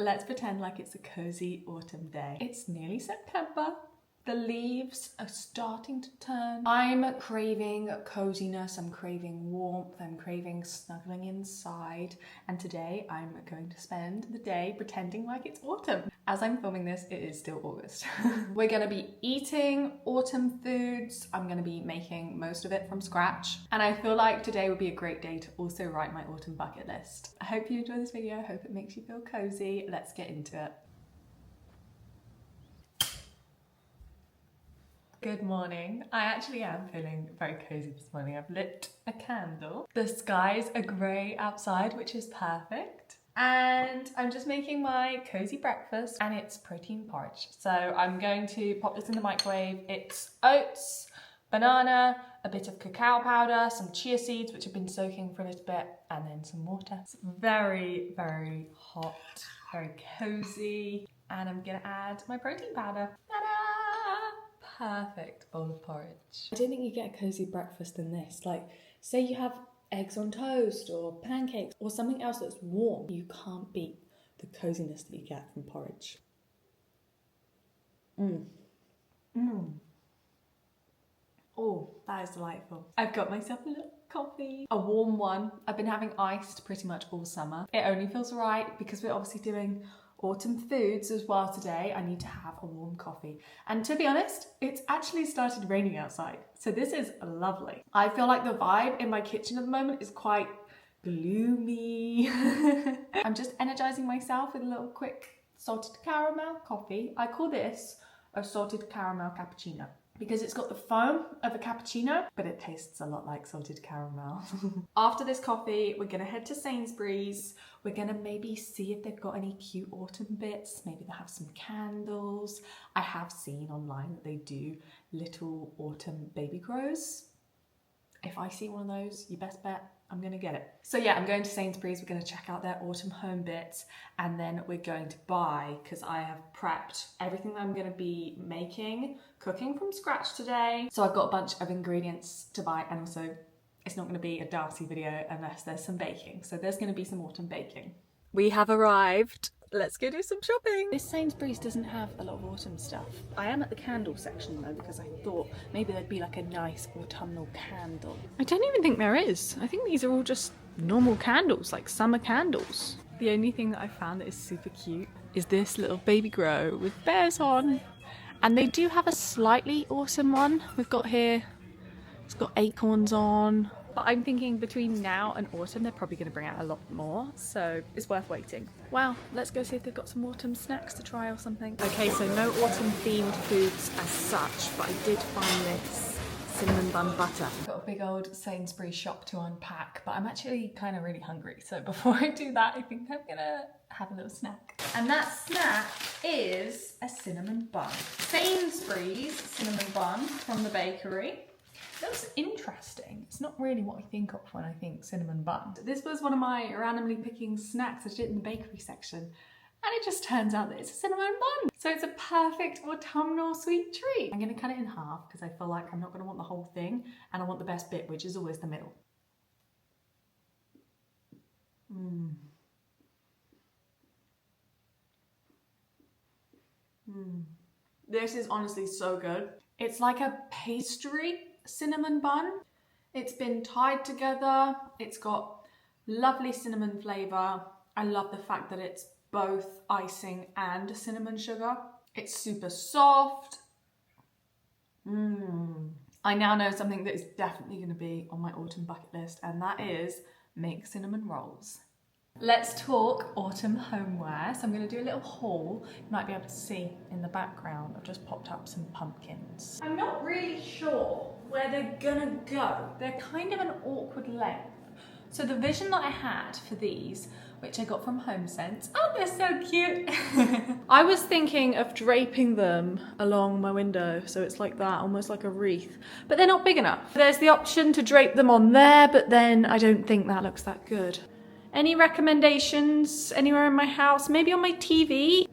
Let's pretend like it's a cozy autumn day. It's nearly September. The leaves are starting to turn. I'm craving coziness, I'm craving warmth, I'm craving snuggling inside. And today I'm going to spend the day pretending like it's autumn. As I'm filming this, it is still August. We're gonna be eating autumn foods. I'm gonna be making most of it from scratch. And I feel like today would be a great day to also write my autumn bucket list. I hope you enjoy this video. I hope it makes you feel cozy. Let's get into it. Good morning. I actually am feeling very cozy this morning. I've lit a candle. The skies are grey outside, which is perfect. And I'm just making my cozy breakfast and it's protein porridge. So I'm going to pop this in the microwave. It's oats, banana, a bit of cacao powder, some chia seeds, which have been soaking for a little bit, and then some water. It's very, very hot, very cozy. And I'm gonna add my protein powder. Ta-da! Perfect bowl of porridge. I don't think you get a cozy breakfast than this. Like, say you have eggs on toast or pancakes or something else that's warm. You can't beat the coziness that you get from porridge. Oh, that is delightful. I've got myself a little coffee, a warm one. I've been having iced pretty much all summer. It only feels right because we're obviously doing autumn foods as well today. I need to have a warm coffee. And to be honest, it's actually started raining outside. So this is lovely. I feel like the vibe in my kitchen at the moment is quite gloomy. I'm just energizing myself with a little quick salted caramel coffee. I call this a salted caramel cappuccino because it's got the foam of a cappuccino, but it tastes a lot like salted caramel. After this coffee, we're gonna head to Sainsbury's. We're gonna maybe see if they've got any cute autumn bits. Maybe they'll have some candles. I have seen online that they do little autumn baby grows. If I see one of those, you best bet I'm gonna get it. So yeah, I'm going to Sainsbury's. We're gonna check out their autumn home bits, and then we're going to buy, because I have prepped everything that I'm gonna be cooking from scratch today. So I've got a bunch of ingredients to buy, and also it's not gonna be a Darcy video unless there's some baking. So there's gonna be some autumn baking. We have arrived. Let's go do some shopping. This Sainsbury's doesn't have a lot of autumn stuff. I am at the candle section though, because I thought maybe there'd be like a nice autumnal candle. I don't even think there is. I think these are all just normal candles, like summer candles. The only thing that I found that is super cute is this little baby grow with bears on. And they do have a slightly autumn one. We've got here, it's got acorns on. But I'm thinking between now and autumn, they're probably going to bring out a lot more, so it's worth waiting. Well, let's go see if they've got some autumn snacks to try or something. Okay, so no autumn themed foods as such, but I did find this cinnamon bun butter. I've got a big old Sainsbury's shop to unpack, but I'm actually kind of really hungry. So before I do that, I think I'm gonna have a little snack. And that snack is a cinnamon bun. Sainsbury's cinnamon bun from the bakery. Looks interesting. It's not really what I think of when I think cinnamon bun. This was one of my randomly picking snacks I did in the bakery section, and it just turns out that it's a cinnamon bun. So it's a perfect autumnal sweet treat. I'm gonna cut it in half because I feel like I'm not gonna want the whole thing, and I want the best bit, which is always the middle. This is honestly so good. It's like a pastry cinnamon bun. It's been tied together. It's got lovely cinnamon flavour. I love the fact that it's both icing and cinnamon sugar. It's super soft. I now know something that is definitely going to be on my autumn bucket list, and that is make cinnamon rolls. Let's talk autumn homeware. So I'm going to do a little haul. You might be able to see in the background, I've just popped up some pumpkins. I'm not really sure where they're gonna go. They're kind of an awkward length. So the vision that I had for these, which I got from HomeSense, oh, they're so cute. I was thinking of draping them along my window, so it's like that, almost like a wreath, but they're not big enough. There's the option to drape them on there, but then I don't think that looks that good. Any recommendations anywhere in my house? Maybe on my TV?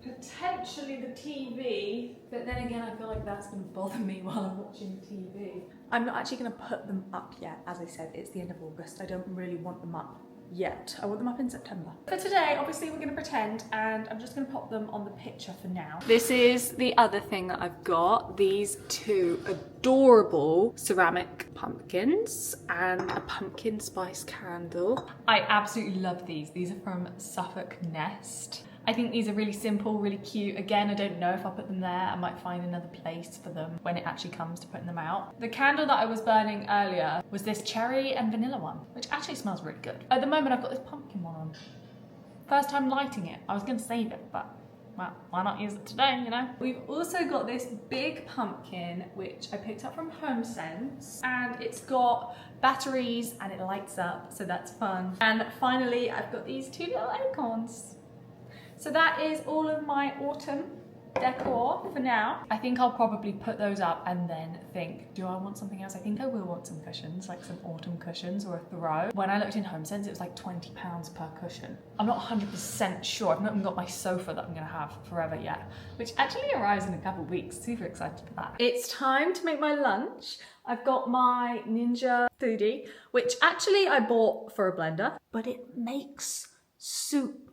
Potentially the TV, but then again I feel like that's going to bother me while I'm watching TV. I'm not actually going to put them up yet. As I said, it's the end of August. I don't really want them up yet. I want them up in September. For today, obviously we're gonna pretend, and I'm just gonna pop them on the picture for now. This is the other thing that I've got. These two adorable ceramic pumpkins and a pumpkin spice candle. I absolutely love these. These are from Suffolk Nest. I think these are really simple, really cute. Again, I don't know if I'll put them there. I might find another place for them when it actually comes to putting them out. The candle that I was burning earlier was this cherry and vanilla one, which actually smells really good. At the moment, I've got this pumpkin one on. First time lighting it. I was gonna save it, but well, why not use it today, you know? We've also got this big pumpkin, which I picked up from HomeSense, and it's got batteries and it lights up, so that's fun. And finally, I've got these two little acorns. So that is all of my autumn decor for now. I think I'll probably put those up and then think, do I want something else? I think I will want some cushions, like some autumn cushions or a throw. When I looked in HomeSense, it was like £20 per cushion. I'm not 100% sure. I've not even got my sofa that I'm gonna have forever yet, which actually arrives in a couple of weeks. Super excited for that. It's time to make my lunch. I've got my Ninja Foodie, which actually I bought for a blender, but it makes soup.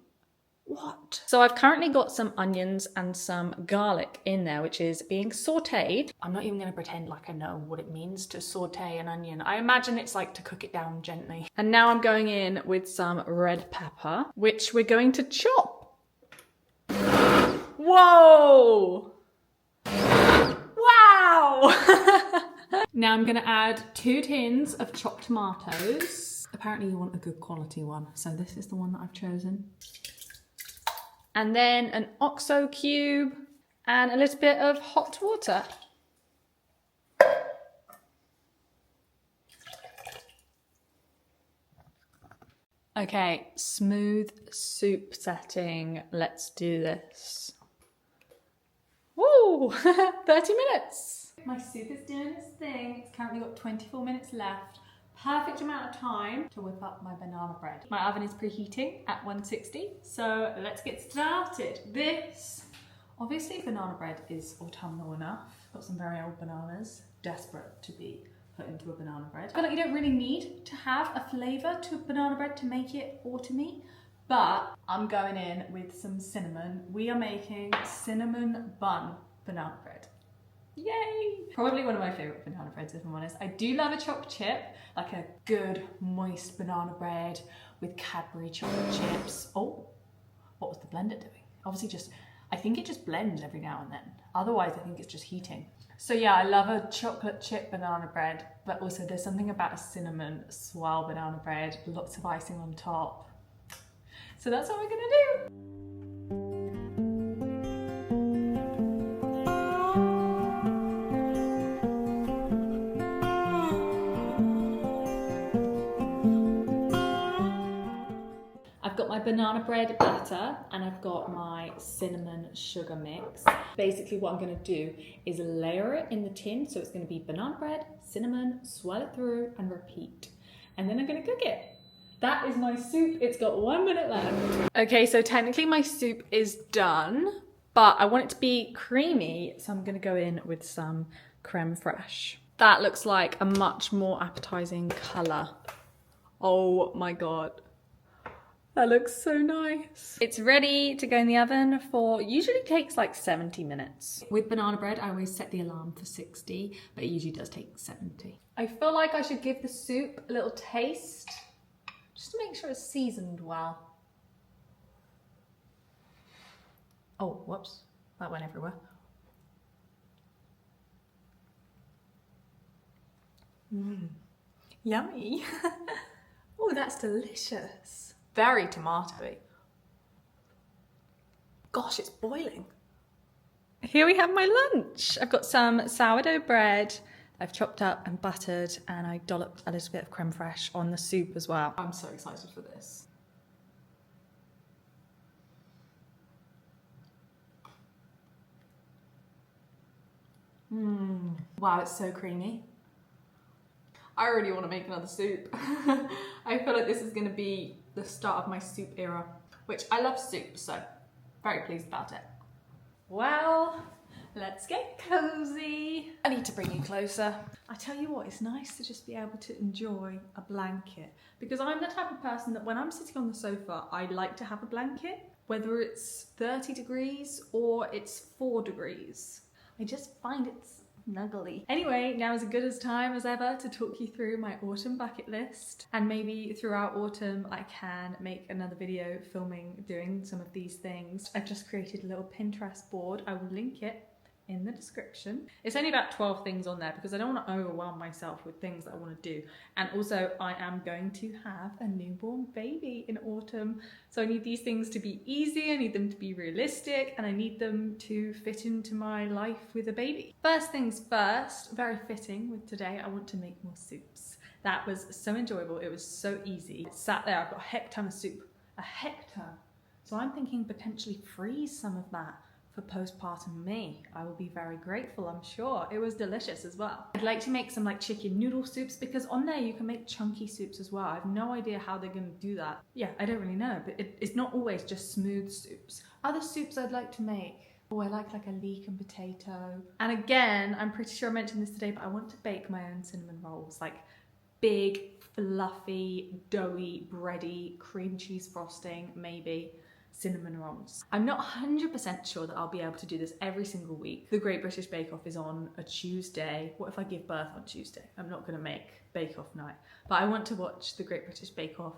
What? So I've currently got some onions and some garlic in there, which is being sauteed. I'm not even gonna pretend like I know what it means to saute an onion. I imagine it's like to cook it down gently. And now I'm going in with some red pepper, which we're going to chop. Whoa! Wow! Now I'm gonna add 2 tins of chopped tomatoes. Apparently you want a good quality one, so this is the one that I've chosen. And then an OXO cube and a little bit of hot water. Okay, smooth soup setting. Let's do this. Woo! 30 minutes. My soup is doing its thing. It's currently got 24 minutes left. Perfect amount of time to whip up my banana bread. My oven is preheating at 160, so let's get started. This, obviously banana bread is autumnal enough. Got some very old bananas, desperate to be put into a banana bread. I feel like you don't really need to have a flavour to a banana bread to make it autumny, but I'm going in with some cinnamon. We are making cinnamon bun banana bread. Yay! Probably one of my favourite banana breads, if I'm honest. I do love a chopped chip, like a good moist banana bread with Cadbury chocolate chips. Oh, what was the blender doing? Obviously I think it just blends every now and then. Otherwise, I think it's just heating. So yeah, I love a chocolate chip banana bread, but also there's something about a cinnamon swirl banana bread, lots of icing on top. So that's what we're gonna do. My banana bread batter, and I've got my cinnamon sugar mix. Basically what I'm going to do is layer it in the tin, so it's going to be banana bread, cinnamon, swirl it through and repeat, and then I'm going to cook it. That is my soup. It's got 1 minute left. Okay, so technically my soup is done, but I want it to be creamy, so I'm going to go in with some creme fraiche. That looks like a much more appetizing colour. Oh my god. That looks so nice. It's ready to go in the oven for, usually takes like 70 minutes. With banana bread, I always set the alarm for 60, but it usually does take 70. I feel like I should give the soup a little taste, just to make sure it's seasoned well. Oh, whoops, that went everywhere. Yummy. Oh, that's delicious. Very tomatoey. Gosh, it's boiling. Here we have my lunch. I've got some sourdough bread I've chopped up and buttered, and I dolloped a little bit of creme fraiche on the soup as well. I'm so excited for this. Wow, it's so creamy. I really want to make another soup. I feel like this is going to be the start of my soup era, which I love soup, so very pleased about it. Well, let's get cozy. I need to bring you closer. I tell you what, it's nice to just be able to enjoy a blanket, because I'm the type of person that when I'm sitting on the sofa, I like to have a blanket, whether it's 30 degrees or it's 4 degrees. I just find it snuggly. Anyway, now is as good a time as ever to talk you through my autumn bucket list, and maybe throughout autumn I can make another video doing some of these things. I've just created a little Pinterest board. I will link it in the description. It's only about 12 things on there because I don't want to overwhelm myself with things that I want to do. And also I am going to have a newborn baby in autumn. So I need these things to be easy, I need them to be realistic, and I need them to fit into my life with a baby. First things first, very fitting with today, I want to make more soups. That was so enjoyable, it was so easy. It sat there, I've got a heck ton of soup, a heck ton. So I'm thinking potentially freeze some of that for postpartum me. I will be very grateful, I'm sure. It was delicious as well. I'd like to make some like chicken noodle soups, because on there you can make chunky soups as well. I have no idea how they're gonna do that. Yeah, I don't really know, but it's not always just smooth soups. Other soups I'd like to make. Oh, I like a leek and potato. And again, I'm pretty sure I mentioned this today, but I want to bake my own cinnamon rolls. Like big, fluffy, doughy, bready, cream cheese frosting, maybe. Cinnamon rolls. I'm not 100% sure that I'll be able to do this every single week. The Great British Bake Off is on a Tuesday. What if I give birth on Tuesday? I'm not gonna make Bake Off night, but I want to watch the Great British Bake Off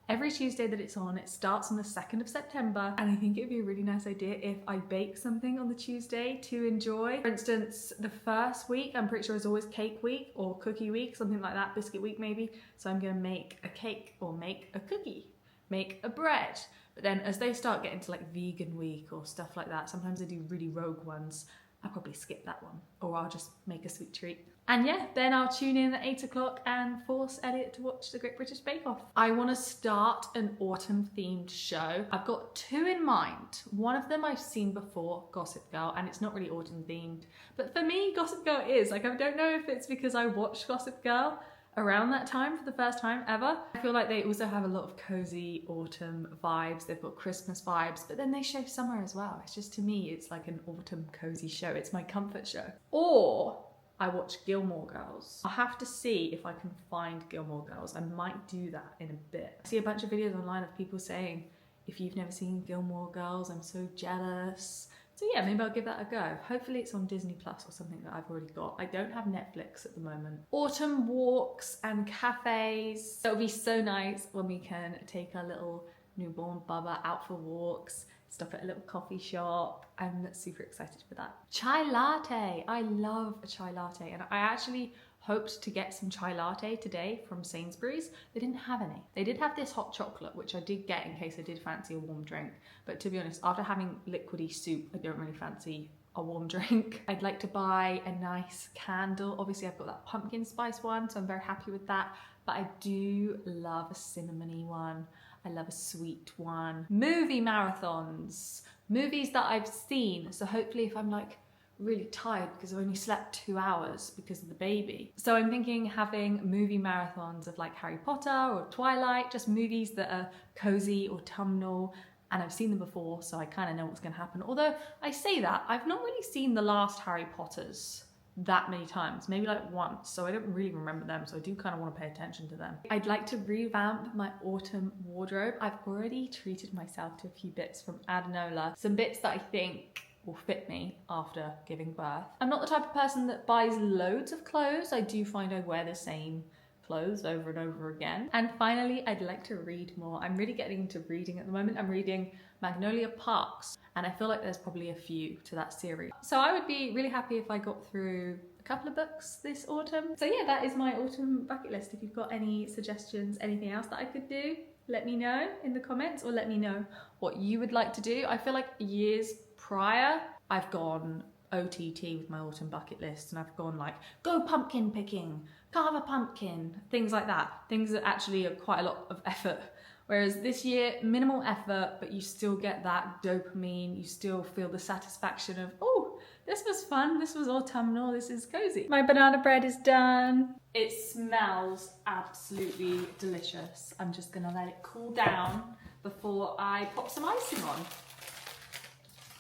every Tuesday that it's on. It starts on the 2nd of September, and I think it'd be a really nice idea if I bake something on the Tuesday to enjoy. For instance, the first week, I'm pretty sure is always cake week or cookie week, something like that, biscuit week maybe. So I'm gonna make a cake or make a cookie, make a bread. But then as they start getting to like vegan week or stuff like that, sometimes they do really rogue ones. I'll probably skip that one, or I'll just make a sweet treat. And yeah, then I'll tune in at 8 o'clock and force Elliot to watch the Great British Bake Off. I want to start an autumn themed show. I've got 2 in mind. One of them I've seen before, Gossip Girl, and it's not really autumn themed. But for me, Gossip Girl is. Like, I don't know if it's because I watched Gossip Girl around that time for the first time ever. I feel like they also have a lot of cozy autumn vibes. They've got Christmas vibes, but then they show summer as well. It's just, to me, it's like an autumn cozy show. It's my comfort show. Or I watch Gilmore Girls. I'll have to see if I can find Gilmore Girls. I might do that in a bit. I see a bunch of videos online of people saying, if you've never seen Gilmore Girls, I'm so jealous. So yeah, maybe I'll give that a go. Hopefully it's on Disney Plus or something that I've already got. I don't have Netflix at the moment. Autumn walks and cafes. It'll be so nice when we can take our little newborn Bubba out for walks, stop at a little coffee shop. I'm super excited for that. Chai latte. I love a chai latte, and I actually hoped to get some chai latte today from Sainsbury's. They didn't have any. They did have this hot chocolate, which I did get in case I did fancy a warm drink. But to be honest, after having liquidy soup, I don't really fancy a warm drink. I'd like to buy a nice candle. Obviously I've got that pumpkin spice one, so I'm very happy with that. But I do love a cinnamony one. I love a sweet one. Movie marathons. Movies that I've seen. So hopefully if I'm like really tired because I've only slept 2 hours because of the baby. So I'm thinking having movie marathons of like Harry Potter or Twilight, just movies that are cozy, autumnal, and I've seen them before, so I kind of know what's going to happen. Although I say that, I've not really seen the last Harry Potters that many times, maybe like once, so I don't really remember them, so I do kind of want to pay attention to them. I'd like to revamp my autumn wardrobe. I've already treated myself to a few bits from Adanola, some bits that I think will fit me after giving birth. I'm not the type of person that buys loads of clothes. I do find I wear the same clothes over and over again. And finally, I'd like to read more. I'm really getting into reading at the moment. I'm reading Magnolia Parks, and I feel like there's probably a few to that series. So I would be really happy if I got through a couple of books this autumn. So yeah, that is my autumn bucket list. If you've got any suggestions, anything else that I could do, let me know in the comments, or let me know what you would like to do. I feel like years prior, I've gone OTT with my autumn bucket list, and I've gone like, go pumpkin picking, carve a pumpkin, things like that. Things that actually are quite a lot of effort. Whereas this year, minimal effort, but you still get that dopamine, you still feel the satisfaction of, oh, this was fun, this was autumnal, this is cozy. My banana bread is done. It smells absolutely delicious. I'm just gonna let it cool down before I pop some icing on.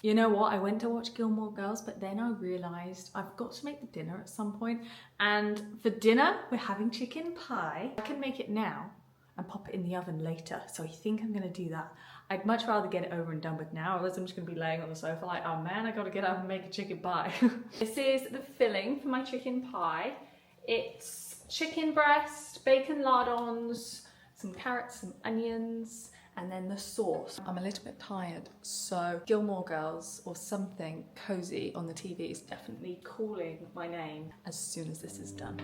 You know what? I went to watch Gilmore Girls, but then I realised I've got to make the dinner at some point. And for dinner, we're having chicken pie. I can make it now and pop it in the oven later. So I think I'm gonna do that. I'd much rather get it over and done with now, otherwise I'm just gonna be laying on the sofa like, oh man, I gotta get up and make a chicken pie. This is the filling for my chicken pie. It's chicken breast, bacon lardons, some carrots, some onions, and then the sauce. I'm a little bit tired, so Gilmore Girls or something cozy on the TV is definitely calling my name as soon as this is done.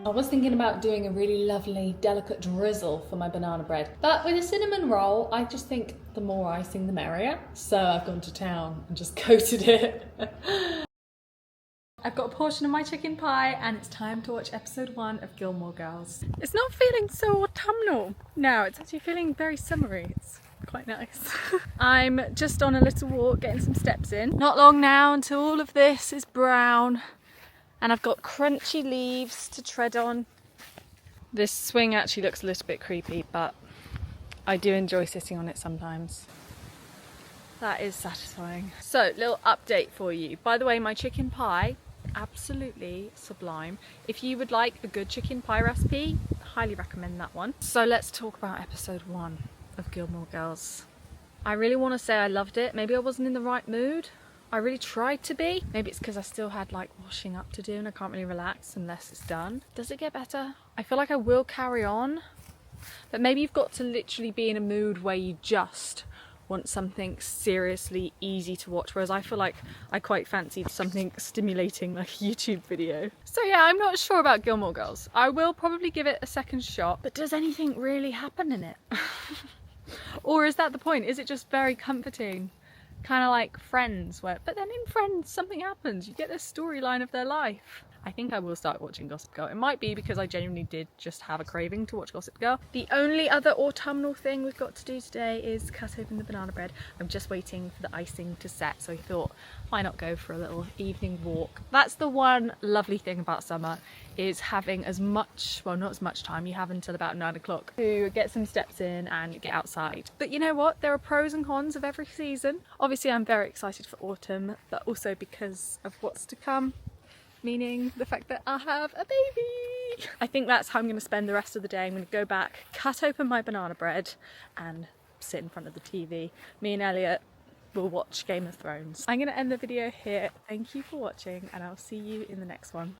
I was thinking about doing a really lovely, delicate drizzle for my banana bread. But with a cinnamon roll, I just think the more icing, the merrier. So I've gone to town and just coated it. I've got a portion of my chicken pie and it's time to watch episode 1 of Gilmore Girls. It's not feeling so autumnal now, it's actually feeling very summery. It's quite nice. I'm just on a little walk, getting some steps in. Not long now until all of this is brown. And I've got crunchy leaves to tread on. This swing actually looks a little bit creepy, but I do enjoy sitting on it sometimes. That is satisfying. So, little update for you. By the way, my chicken pie, absolutely sublime. If you would like a good chicken pie recipe, highly recommend that one. So let's talk about episode 1 of Gilmore Girls. I really want to say I loved it. Maybe I wasn't in the right mood. I really tried to be. Maybe it's because I still had like washing up to do and I can't really relax unless it's done. Does it get better? I feel like I will carry on, but maybe you've got to literally be in a mood where you just want something seriously easy to watch, whereas I feel like I quite fancied something stimulating like a YouTube video. So yeah, I'm not sure about Gilmore Girls. I will probably give it a second shot, but does anything really happen in it? Or is that the point? Is it just very comforting? Kind of like Friends, but then in Friends something happens, you get this storyline of their life. I think I will start watching Gossip Girl. It might be because I genuinely did just have a craving to watch Gossip Girl. The only other autumnal thing we've got to do today is cut open the banana bread. I'm just waiting for the icing to set, so I thought, why not go for a little evening walk? That's the one lovely thing about summer, is having as much, well, not as much time, you have until about 9 o'clock to get some steps in and get outside. But you know what? There are pros and cons of every season. Obviously, I'm very excited for autumn, but also because of what's to come. Meaning the fact that I have a baby. I think that's how I'm going to spend the rest of the day. I'm going to go back, cut open my banana bread and sit in front of the TV. Me and Elliot will watch Game of Thrones. I'm going to end the video here. Thank you for watching and I'll see you in the next one.